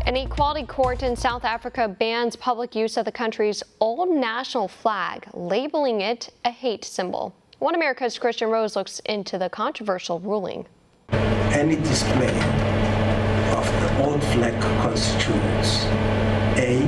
An equality court in South Africa bans public use of the country's old national flag, labeling it a hate symbol. One America's Kristian Rouz looks into the controversial ruling. Any display of the old flag constitutes a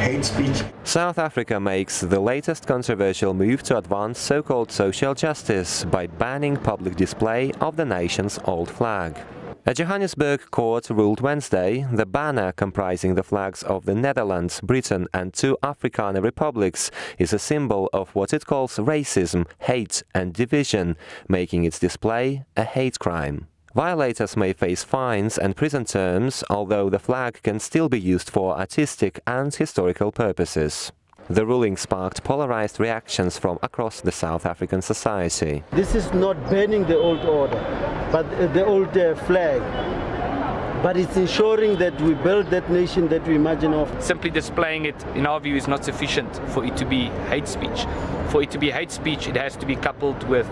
hate speech. South Africa makes the latest controversial move to advance so-called social justice by banning public display of the nation's old flag. A Johannesburg court ruled Wednesday the banner comprising the flags of the Netherlands, Britain and two Afrikaner republics is a symbol of what it calls racism, hate and division, making its display a hate crime. Violators may face fines and prison terms, although the flag can still be used for artistic and historical purposes. The ruling sparked polarized reactions from across the South African society. This is not banning the old order, but the old flag. But it's ensuring that we build that nation that we imagine of. Simply displaying it, in our view, is not sufficient for it to be hate speech. For it to be hate speech, it has to be coupled with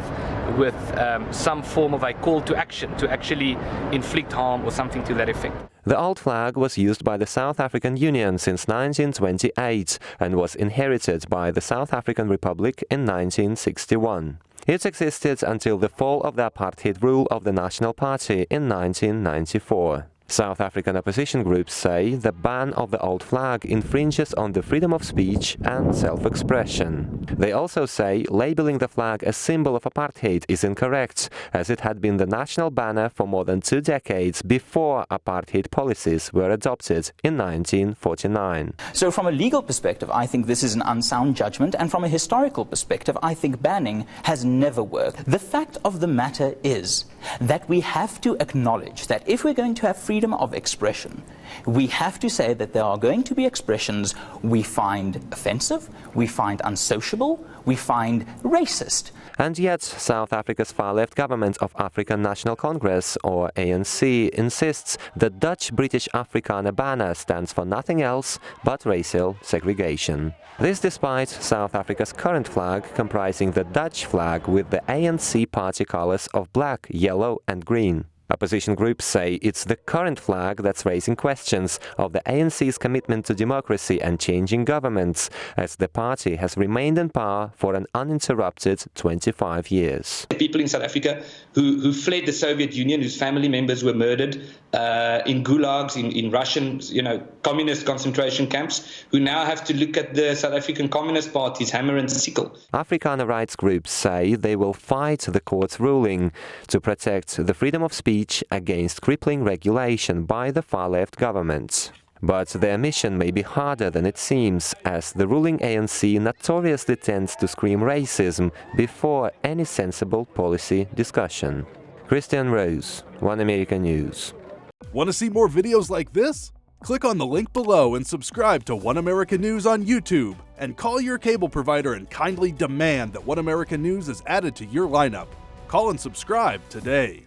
some form of a call to action, to actually inflict harm or something to that effect. The old flag was used by the South African Union since 1928 and was inherited by the South African Republic in 1961. It existed until the fall of the apartheid rule of the National Party in 1994. South African opposition groups say the ban of the old flag infringes on the freedom of speech and self-expression. They also say labeling the flag a symbol of apartheid is incorrect, as it had been the national banner for more than 2 decades before apartheid policies were adopted in 1949. So from a legal perspective, I think this is an unsound judgment, and from a historical perspective, I think banning has never worked. The fact of the matter is that we have to acknowledge that if we're going to have freedom of expression, we have to say that there are going to be expressions we find offensive, we find unsociable, we find racist. And yet, South Africa's far-left government of African National Congress, or ANC, insists the Dutch-British Afrikaner banner stands for nothing else but racial segregation. This despite South Africa's current flag comprising the Dutch flag with the ANC party colors of black, yellow and green. Opposition groups say it's the current flag that's raising questions of the ANC's commitment to democracy and changing governments, as the party has remained in power for an uninterrupted 25 years. People in South Africa who fled the Soviet Union, whose family members were murdered in gulags, in Russian, communist concentration camps, who now have to look at the South African Communist Party's hammer and sickle. Afrikaner rights groups say they will fight the court's ruling to protect the freedom of speech against crippling regulation by the far-left government. But their mission may be harder than it seems, as the ruling ANC notoriously tends to scream racism before any sensible policy discussion. Kristian Rouz, One America News. Want to see more videos like this? Click on the link below and subscribe to One America News on YouTube, and call your cable provider and kindly demand that One America News is added to your lineup. Call and subscribe today.